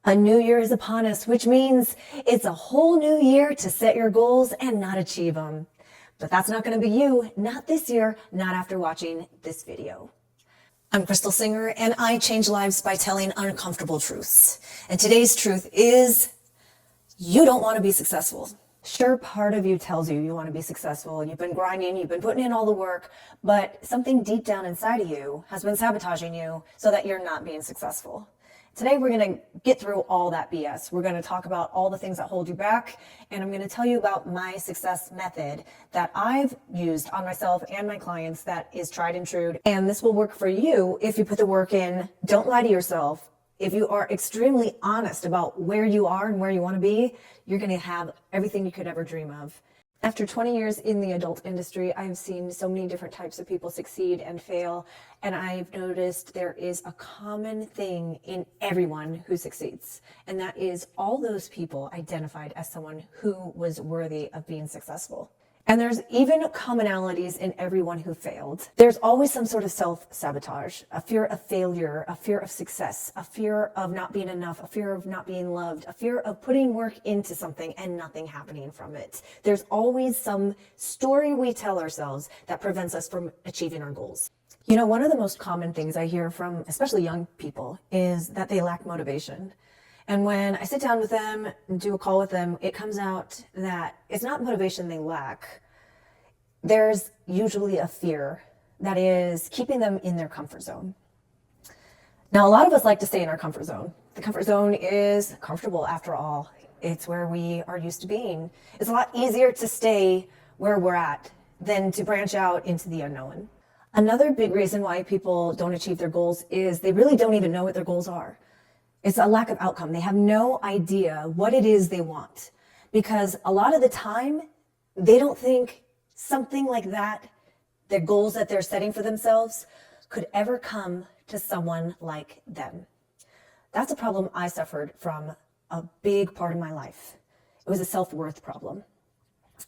A new year is upon us, which means it's a whole new year to set your goals and not achieve them. But that's not going to be you, not this year, not after watching this video. I'm Crystal Singer, and I change lives by telling uncomfortable truths. And today's truth is, you don't want to be successful. Sure, part of you tells you want to be successful. You've been grinding, you've been putting in all the work, but something deep down inside of you has been sabotaging you so that you're not being successful. Today, we're going to get through all that BS. We're going to talk about all the things that hold you back, and I'm going to tell you about my success method that I've used on myself and my clients that is tried and true. And this will work for you if you put the work in. Don't lie to yourself. If you are extremely honest about where you are and where you want to be, you're going to have everything you could ever dream of. After 20 years in the adult industry, I've seen so many different types of people succeed and fail, and I've noticed there is a common thing in everyone who succeeds, and that is all those people identified as someone who was worthy of being successful. And there's even commonalities in everyone who failed. There's always some sort of self-sabotage, a fear of failure, a fear of success, a fear of not being enough, a fear of not being loved, a fear of putting work into something and nothing happening from it. There's always some story we tell ourselves that prevents us from achieving our goals. You know, one of the most common things I hear from especially young people is that they lack motivation. And when I sit down with them and do a call with them, it comes out that it's not motivation they lack. There's usually a fear that is keeping them in their comfort zone. Now, a lot of us like to stay in our comfort zone. The comfort zone is comfortable after all. It's where we are used to being. It's a lot easier to stay where we're at than to branch out into the unknown. Another big reason why people don't achieve their goals is they really don't even know what their goals are. It's a lack of outcome. They have no idea what it is they want, because a lot of the time they don't think something like that, the goals that they're setting for themselves, could ever come to someone like them. That's a problem I suffered from a big part of my life. It was a self-worth problem.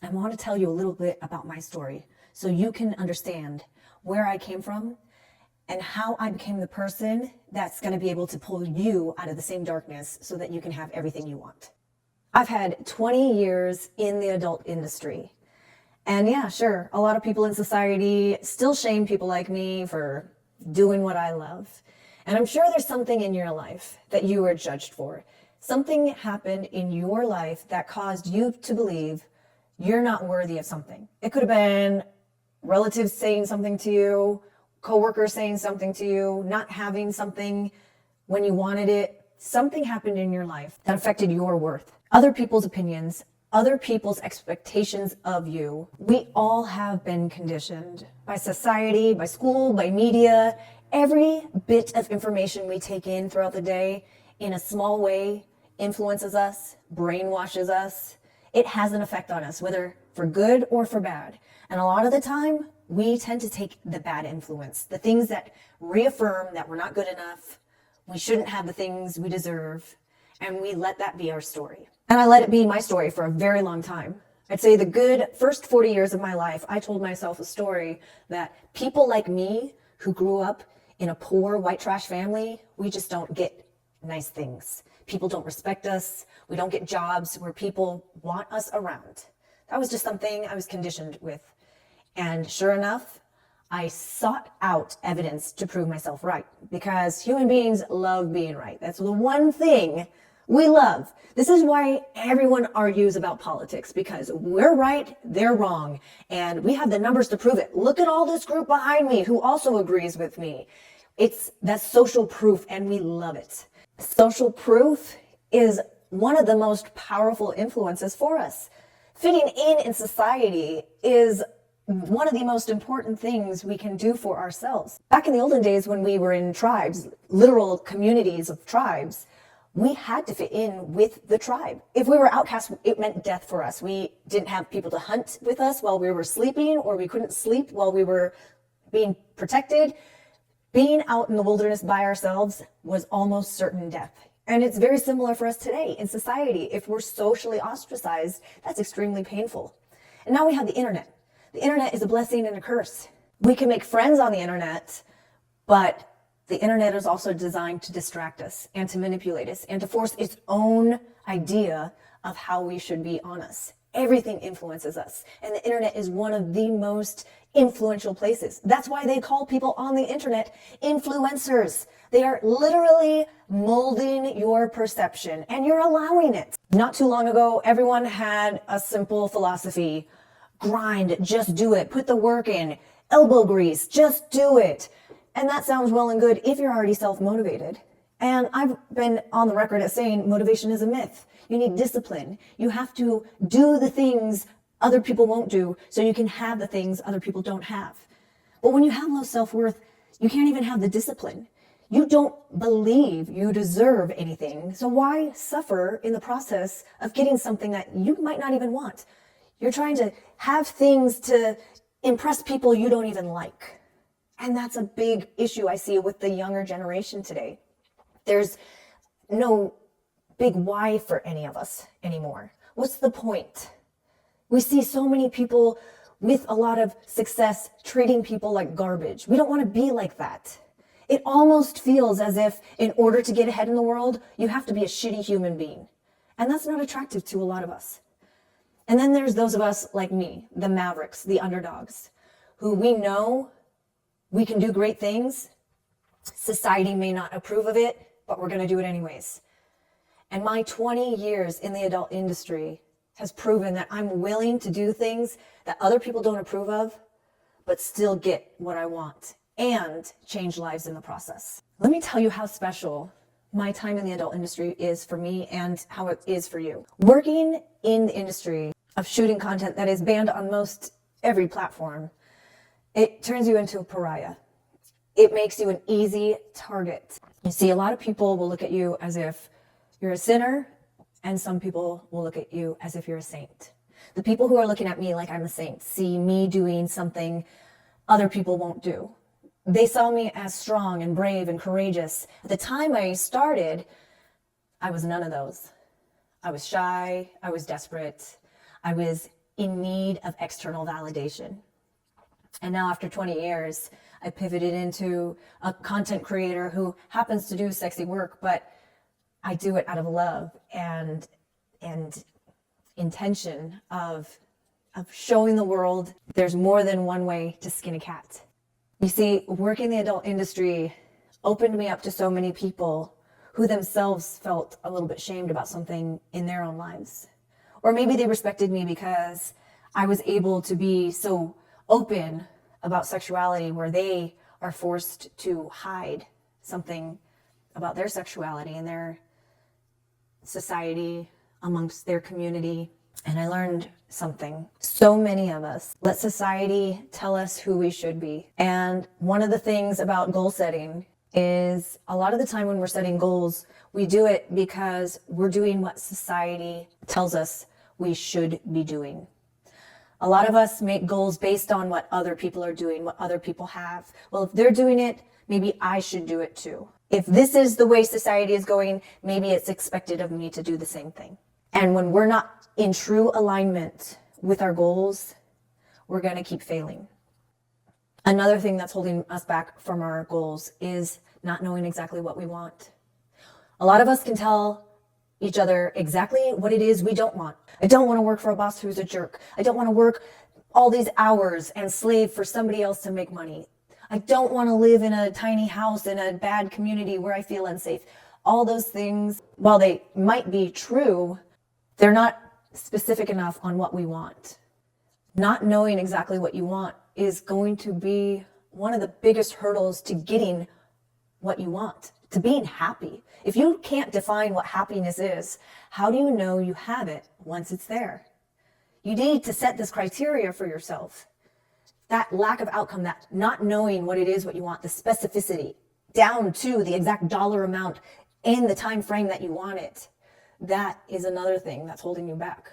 I want to tell you a little bit about my story so you can understand where I came from and how I became the person that's going to be able to pull you out of the same darkness so that you can have everything you want. I've had 20 years in the adult industry. And yeah, sure, a lot of people in society still shame people like me for doing what I love. And I'm sure there's something in your life that you were judged for. Something happened in your life that caused you to believe you're not worthy of something. It could have been relatives saying something to you, coworkers saying something to you, not having something when you wanted it. Something happened in your life that affected your worth. Other people's opinions, other people's expectations of you. We all have been conditioned by society, by school, by media. Every bit of information we take in throughout the day in a small way influences us, brainwashes us. It has an effect on us, whether for good or for bad. And a lot of the time, we tend to take the bad influence, the things that reaffirm that we're not good enough, we shouldn't have the things we deserve, and we let that be our story. And I let it be my story for a very long time. I'd say the good first 40 years of my life, I told myself a story that people like me who grew up in a poor white trash family, we just don't get nice things. People don't respect us. We don't get jobs where people want us around. That was just something I was conditioned with. And sure enough, I sought out evidence to prove myself right, because human beings love being right. That's the one thing we love. This is why everyone argues about politics, because we're right, they're wrong, and we have the numbers to prove it. Look at all this group behind me who also agrees with me. It's that social proof, and we love it. Social proof is one of the most powerful influences for us. Fitting in society is one of the most important things we can do for ourselves. Back in the olden days when we were in tribes, literal communities of tribes, we had to fit in with the tribe. If we were outcasts, it meant death for us. We didn't have people to hunt with us while we were sleeping, or we couldn't sleep while we were being protected. Being out in the wilderness by ourselves was almost certain death. And it's very similar for us today in society. If we're socially ostracized, that's extremely painful. And now we have the internet. The internet is a blessing and a curse. We can make friends on the internet, but The internet is also designed to distract us and to manipulate us and to force its own idea of how we should be on us. Everything influences us, and the internet is one of the most influential places. That's why they call people on the internet influencers. They are literally molding your perception, and you're allowing it. Not too long ago, everyone had a simple philosophy: grind, just do it, put the work in, elbow grease, just do it. And that sounds well and good if you're already self-motivated. And I've been on the record as saying motivation is a myth. You need discipline. You have to do the things other people won't do so you can have the things other people don't have. But when you have low self-worth, you can't even have the discipline. You don't believe you deserve anything. So why suffer in the process of getting something that you might not even want? You're trying to have things to impress people you don't even like. And that's a big issue I see with the younger generation today. There's no big why for any of us anymore. What's the point? We see so many people with a lot of success treating people like garbage. We don't want to be like that. It almost feels as if in order to get ahead in the world, you have to be a shitty human being. And that's not attractive to a lot of us. And then there's those of us like me, the Mavericks, the underdogs, who we know we can do great things. Society may not approve of it, but we're going to do it anyways. And my 20 years in the adult industry has proven that I'm willing to do things that other people don't approve of, but still get what I want and change lives in the process. Let me tell you how special my time in the adult industry is for me and how it is for you. Working in the industry of shooting content that is banned on most every platform, it turns you into a pariah. It makes you an easy target. You see, a lot of people will look at you as if you're a sinner, and some people will look at you as if you're a saint. The people who are looking at me like I'm a saint see me doing something other people won't do. They saw me as strong and brave and courageous. At the time I started, I was none of those. I was shy, I was desperate, I was in need of external validation. And now after 20 years, I pivoted into a content creator who happens to do sexy work, but I do it out of love and intention of showing the world there's more than one way to skin a cat. You see, working in the adult industry opened me up to so many people who themselves felt a little bit shamed about something in their own lives. Or maybe they respected me because I was able to be so open about sexuality where they are forced to hide something about their sexuality in their society, amongst their community. And I learned something. So many of us let society tell us who we should be. And one of the things about goal setting is a lot of the time when we're setting goals, we do it because we're doing what society tells us we should be doing. A lot of us make goals based on what other people are doing, what other people have. Well, if they're doing it, maybe I should do it too. If this is the way society is going, maybe it's expected of me to do the same thing. And when we're not in true alignment with our goals, we're going to keep failing. Another thing that's holding us back from our goals is not knowing exactly what we want. A lot of us can tell each other exactly what it is we don't want. I don't want to work for a boss who's a jerk. I don't want to work all these hours and slave for somebody else to make money. I don't want to live in a tiny house in a bad community where I feel unsafe. All those things, while they might be true, they're not specific enough on what we want. Not knowing exactly what you want is going to be one of the biggest hurdles to getting what you want, to being happy. If you can't define what happiness is, how do you know you have it once it's there? You need to set this criteria for yourself. That lack of outcome, that not knowing what it is, what you want, the specificity down to the exact dollar amount in the time frame that you want it, that is another thing that's holding you back.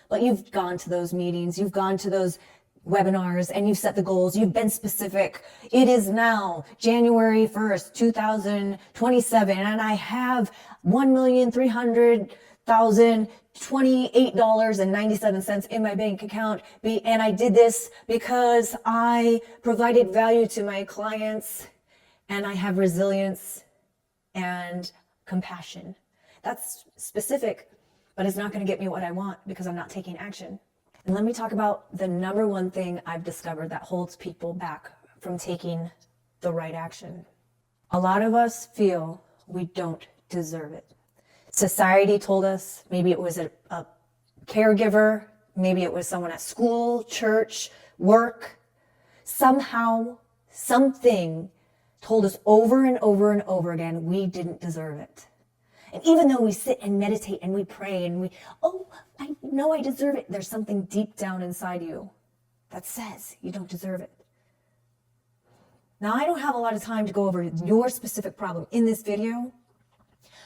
But you've gone to those meetings, you've gone to those webinars, and you've set the goals, you've been specific. It is now January 1st, 2027, and I have $1,300,028.97 in my bank account, and I did this because I provided value to my clients, and I have resilience and compassion. That's specific, but it's not going to get me what I want because I'm not taking action. And let me talk about the number one thing I've discovered that holds people back from taking the right action. A lot of us feel we don't deserve it. Society told us, maybe it was a caregiver, maybe it was someone at school, church, work. Somehow, something told us over and over and over again, we didn't deserve it. And even though we sit and meditate and we pray and I know I deserve it, there's something deep down inside you that says you don't deserve it. Now, I don't have a lot of time to go over your specific problem in this video,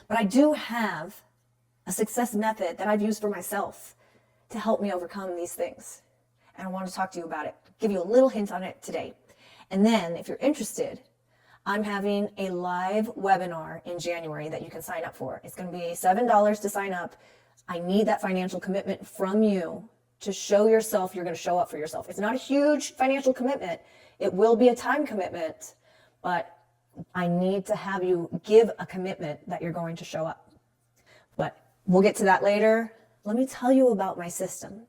but I do have a success method that I've used for myself to help me overcome these things. And I want to talk to you about it, give you a little hint on it today. And then, if you're interested, I'm having a live webinar in January that you can sign up for. It's going to be $7 to sign up. I need that financial commitment from you to show yourself you're going to show up for yourself. It's not a huge financial commitment. It will be a time commitment, but I need to have you give a commitment that you're going to show up. But we'll get to that later. Let me tell you about my system.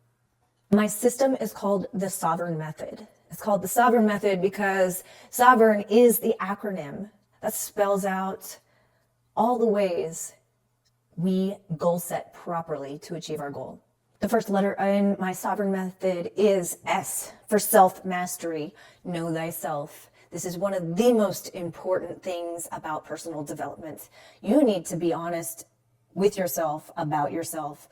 My system is called the S.O.V.E.R.E.I.G.N method. It's called the S.O.V.E.R.E.I.G.N method because S.O.V.E.R.E.I.G.N is the acronym that spells out all the ways we goal set properly to achieve our goal. The first letter in my S.O.V.E.R.E.I.G.N method is S for self-mastery. Know thyself. This is one of the most important things about personal development. You need to be honest with yourself about yourself.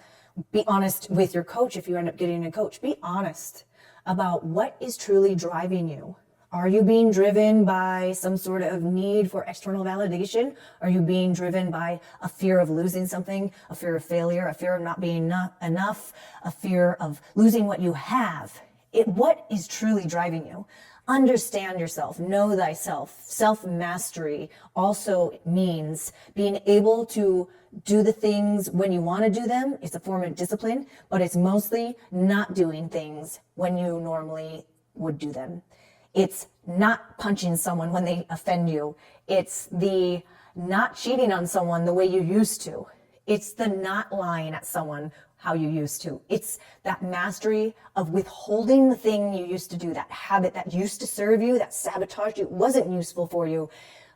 Be honest with your coach if you end up getting a coach. Be honest about what is truly driving you. Are you being driven by some sort of need for external validation? Are you being driven by a fear of losing something, a fear of failure, a fear of not being enough, a fear of losing what you have? What is truly driving you? Understand yourself, know thyself. Self-mastery also means being able to do the things when you want to do them. It's a form of discipline, but it's mostly not doing things when you normally would do them. It's not punching someone when they offend you. It's the not cheating on someone the way you used to. It's the not lying at someone how you used to. It's that mastery of withholding the thing you used to do, that habit that used to serve you, that sabotaged you, wasn't useful for you.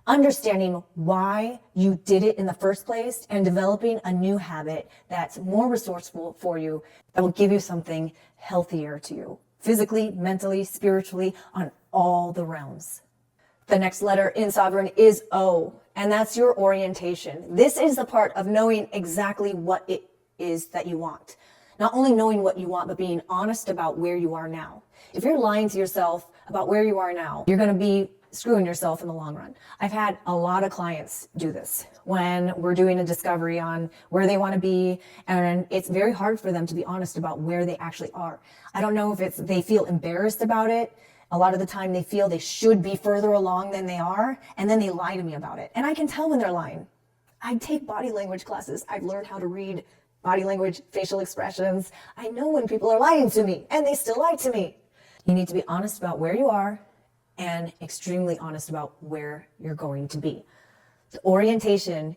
Understanding why you did it in the first place and developing a new habit that's more resourceful for you, that will give you something healthier to you, physically, mentally, spiritually, on all the realms. The next letter in S.O.V.E.R.E.I.G.N is O, and that's your orientation. This is the part of knowing exactly what it is that you want. Not only knowing what you want, but being honest about where you are now. If you're lying to yourself about where you are now, you're going to be screwing yourself in the long run. I've had a lot of clients do this when we're doing a discovery on where they want to be, and it's very hard for them to be honest about where they actually are. I don't know if they feel embarrassed about it. A lot of the time they feel they should be further along than they are, and then they lie to me about it. And I can tell when they're lying. I take body language classes. I've learned how to read body language, facial expressions. I know when people are lying to me, and they still lie to me. You need to be honest about where you are and extremely honest about where you're going to be. The orientation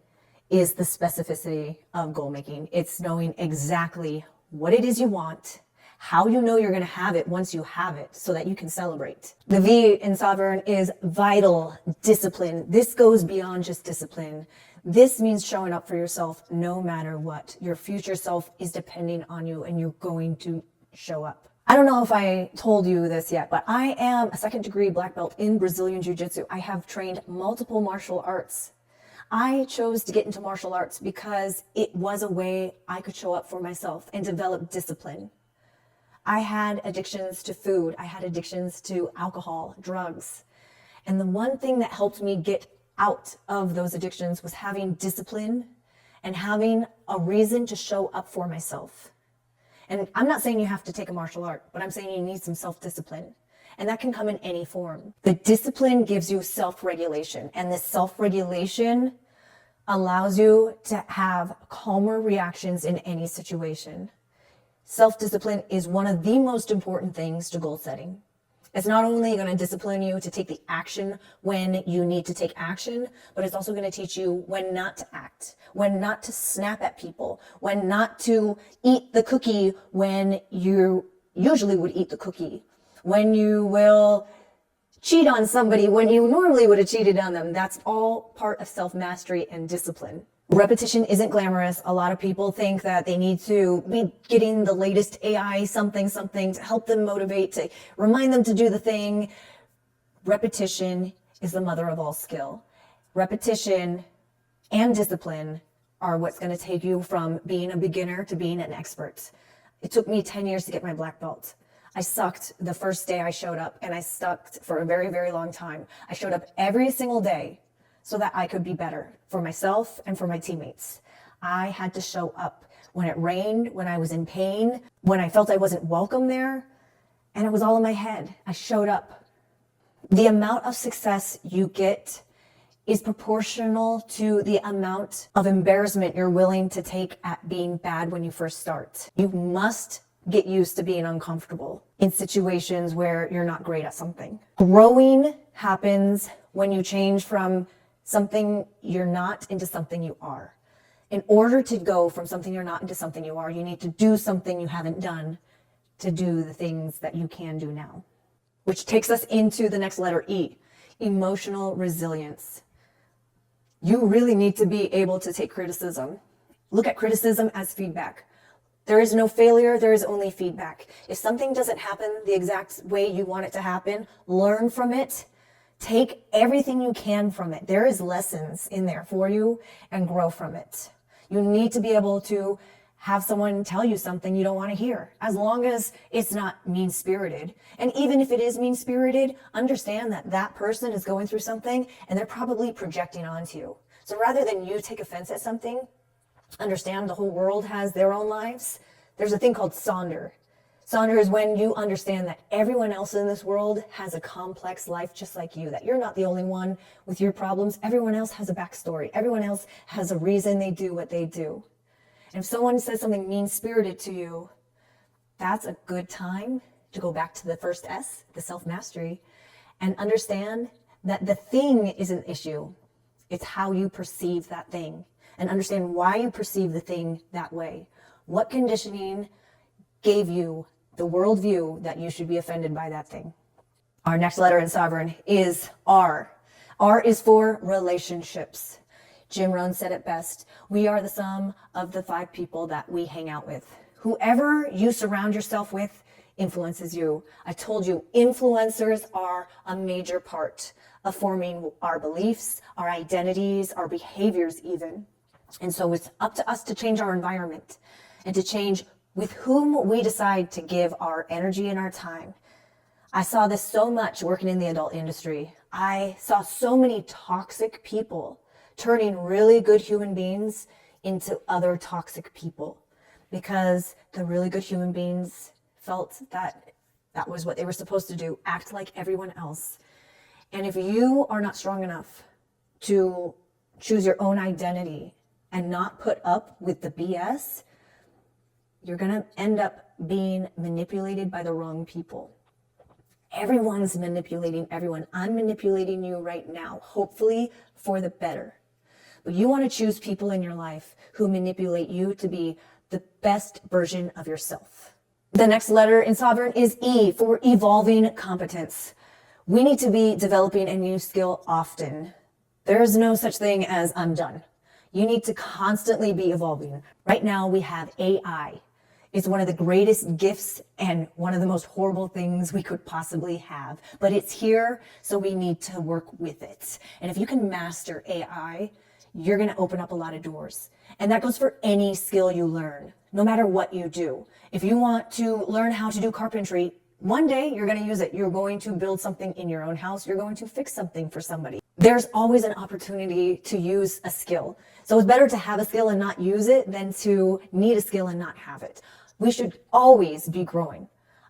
is the specificity of goal making. It's knowing exactly what it is you want, how you know you're going to have it once you have it so that you can celebrate. The V in S.O.V.E.R.E.I.G.N is vital discipline. This goes beyond just discipline. This means showing up for yourself no matter what. Your future self is depending on you, and you're going to show up. I don't know if I told you this yet, but I am a second-degree black belt in Brazilian Jiu-Jitsu. I have trained multiple martial arts. I chose to get into martial arts because it was a way I could show up for myself and develop discipline. I had addictions to food. I had addictions to alcohol, drugs. And the one thing that helped me get out of those addictions was having discipline and having a reason to show up for myself. And I'm not saying you have to take a martial art, but I'm saying you need some self-discipline. And that can come in any form. The discipline gives you self-regulation, and this self-regulation allows you to have calmer reactions in any situation. Self-discipline is one of the most important things to goal setting. It's not only going to discipline you to take the action when you need to take action, but it's also going to teach you when not to act, when not to snap at people, when not to eat the cookie when you usually would eat the cookie, when you will cheat on somebody when you normally would have cheated on them. That's all part of self-mastery and discipline. Repetition isn't glamorous. A lot of people think that they need to be getting the latest AI something to help them motivate, to remind them to do the thing. Repetition is the mother of all skill. Repetition and discipline are what's going to take you from being a beginner to being an expert. It took me 10 years to get my black belt. I sucked the first day I showed up, and I sucked for a very, very long time. I showed up every single day so that I could be better for myself and for my teammates. I had to show up when it rained, when I was in pain, when I felt I wasn't welcome there, and it was all in my head. I showed up. The amount of success you get is proportional to the amount of embarrassment you're willing to take at being bad when you first start. You must get used to being uncomfortable in situations where you're not great at something. Growing happens when you change from something you're not into something you are. In order to go from something you're not into something you are, you need to do something you haven't done to do the things that you can do now. Which takes us into the next letter, E, emotional resilience. You really need to be able to take criticism. Look at criticism as feedback. There is no failure, there is only feedback. If something doesn't happen the exact way you want it to happen, learn from it. Take everything you can from it. There is lessons in there for you, and grow from it. You need to be able to have someone tell you something you don't want to hear, as long as it's not mean-spirited. And even if it is mean-spirited, understand that that person is going through something and they're probably projecting onto you. So rather than you take offense at something, understand the whole world has their own lives. There's a thing called S.O.V.E.R.E.I.G.N. S.O.V.E.R.E.I.G.N is when you understand that everyone else in this world has a complex life just like you, that you're not the only one with your problems. Everyone else has a backstory. Everyone else has a reason they do what they do. And if someone says something mean-spirited to you, that's a good time to go back to the first S, the self-mastery, and understand that the thing is an issue. It's how you perceive that thing, and understand why you perceive the thing that way. What conditioning gave you the worldview that you should be offended by that thing? Our next letter in S.O.V.E.R.E.I.G.N is R. R is for relationships. Jim Rohn said it best. We are the sum of the 5 people that we hang out with. Whoever you surround yourself with influences you. I told you, influencers are a major part of forming our beliefs, our identities, our behaviors even. And so it's up to us to change our environment and to change with whom we decide to give our energy and our time. I saw this so much working in the adult industry. I saw so many toxic people turning really good human beings into other toxic people because the really good human beings felt that that was what they were supposed to do, act like everyone else. And if you are not strong enough to choose your own identity and not put up with the BS, you're going to end up being manipulated by the wrong people. Everyone's manipulating everyone. I'm manipulating you right now, hopefully for the better. But you want to choose people in your life who manipulate you to be the best version of yourself. The next letter in S.O.V.E.R.E.I.G.N is E, for evolving competence. We need to be developing a new skill often. There is no such thing as I'm done. You need to constantly be evolving. Right now we have AI. It's one of the greatest gifts and one of the most horrible things we could possibly have. But it's here, so we need to work with it. And if you can master AI, you're going to open up a lot of doors. And that goes for any skill you learn, no matter what you do. If you want to learn how to do carpentry, one day you're going to use it. You're going to build something in your own house. You're going to fix something for somebody. There's always an opportunity to use a skill. So it's better to have a skill and not use it than to need a skill and not have it. We should always be growing.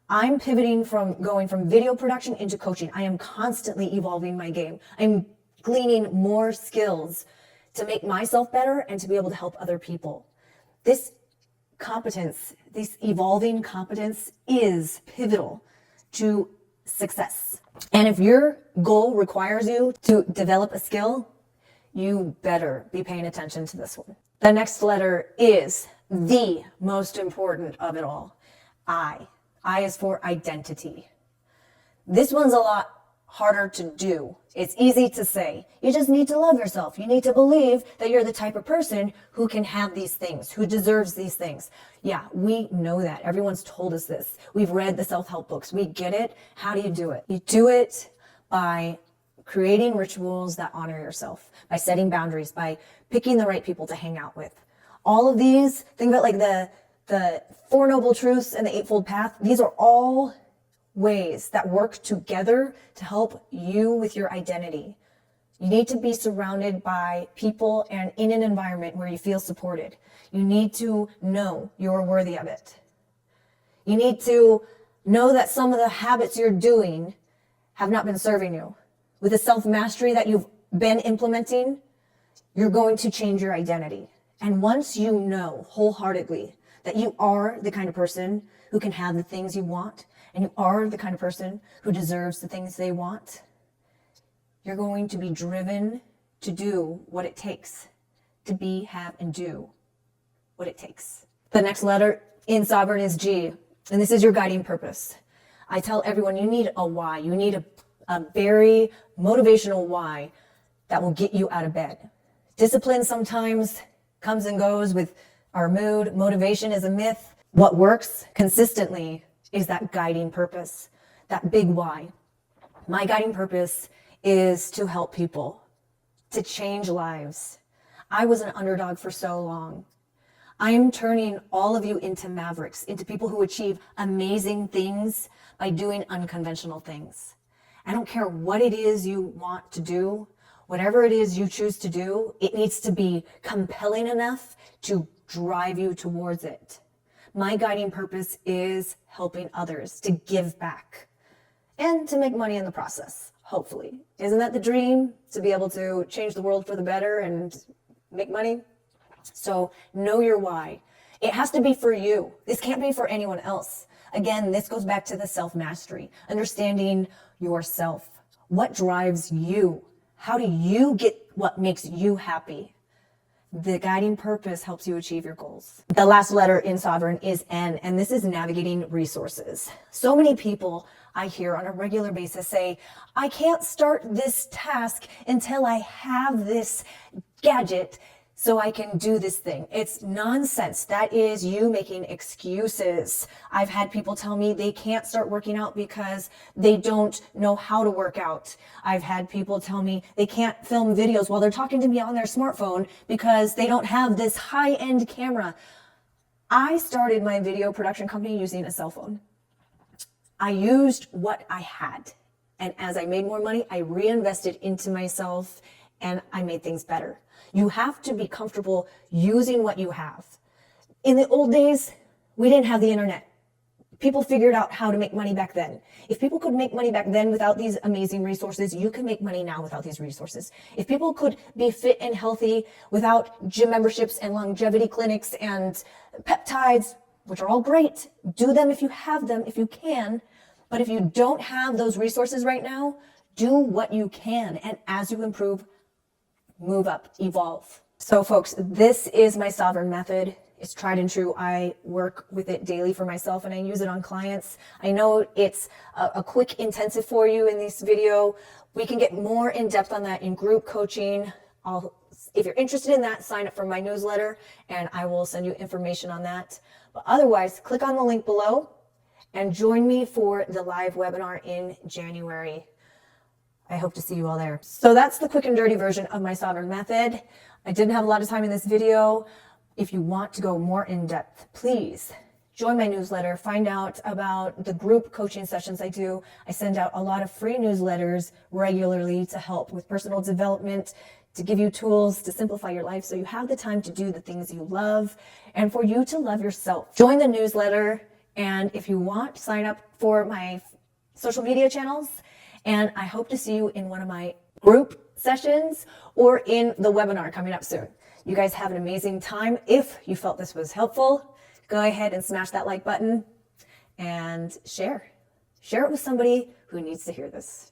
I'm pivoting from going from video production into coaching. I am constantly evolving my game. I'm gleaning more skills to make myself better and to be able to help other people. This competence, this evolving competence is pivotal to success. And if your goal requires you to develop a skill, you better be paying attention to this one. The next letter is the most important of it all. I. I is for identity. This one's a lot harder to do. It's easy to say. You just need to love yourself. You need to believe that you're the type of person who can have these things, who deserves these things. Yeah, we know that. Everyone's told us this. We've read the self-help books. We get it. How do you do it? You do it by creating rituals that honor yourself, by setting boundaries, by picking the right people to hang out with. All of these, think about like the Four Noble Truths and the Eightfold Path. These are all ways that work together to help you with your identity. You need to be surrounded by people and in an environment where you feel supported. You need to know you're worthy of it. You need to know that some of the habits you're doing have not been serving you. With the self-mastery that you've been implementing, you're going to change your identity. And once you know wholeheartedly that you are the kind of person who can have the things you want, and you are the kind of person who deserves the things they want, you're going to be driven to do what it takes to be, have, and do what it takes. The next letter in S.O.V.E.R.E.I.G.N is G, and this is your guiding purpose. I tell everyone you need a why. You need a very motivational why that will get you out of bed. Discipline sometimes comes and goes with our mood. Motivation is a myth. What works consistently is that guiding purpose, that big why. My guiding purpose is to help people, to change lives. I was an underdog for so long. I am turning all of you into mavericks, into people who achieve amazing things by doing unconventional things. I don't care what it is you want to do, whatever it is you choose to do, it needs to be compelling enough to drive you towards it. My guiding purpose is helping others to give back and to make money in the process, hopefully. Isn't that the dream? To be able to change the world for the better and make money? So know your why. It has to be for you. This can't be for anyone else. Again, this goes back to the self-mastery, understanding yourself. What drives you? How do you get what makes you happy? The guiding purpose helps you achieve your goals. The last letter in S.O.V.E.R.E.I.G.N is N, and this is navigating resources. So many people I hear on a regular basis say, I can't start this task until I have this gadget so I can do this thing. It's nonsense. That is you making excuses. I've had people tell me they can't start working out because they don't know how to work out. I've had people tell me they can't film videos while they're talking to me on their smartphone because they don't have this high-end camera. I started my video production company using a cell phone. I used what I had. And as I made more money, I reinvested into myself and I made things better. You have to be comfortable using what you have. In the old days, we didn't have the internet. People figured out how to make money back then. If people could make money back then without these amazing resources, you can make money now without these resources. If people could be fit and healthy without gym memberships and longevity clinics and peptides, which are all great, do them if you have them, if you can. But if you don't have those resources right now, do what you can. And as you improve, move up, evolve. So folks, this is my S.O.V.E.R.E.I.G.N method. It's tried and true. I work with it daily for myself and I use it on clients. I know it's a quick intensive for you in this video. We can get more in depth on that in group coaching. If you're interested in that, sign up for my newsletter and I will send you information on that. But otherwise, click on the link below and join me for the live webinar in January. I hope to see you all there. So that's the quick and dirty version of my S.O.V.E.R.E.I.G.N method. I didn't have a lot of time in this video. If you want to go more in depth, please join my newsletter. Find out about the group coaching sessions I do. I send out a lot of free newsletters regularly to help with personal development, to give you tools to simplify your life so you have the time to do the things you love and for you to love yourself. Join the newsletter, and if you want, sign up for my social media channels. And I hope to see you in one of my group sessions or in the webinar coming up soon. You guys have an amazing time. If you felt this was helpful, go ahead and smash that like button and share. Share it with somebody who needs to hear this.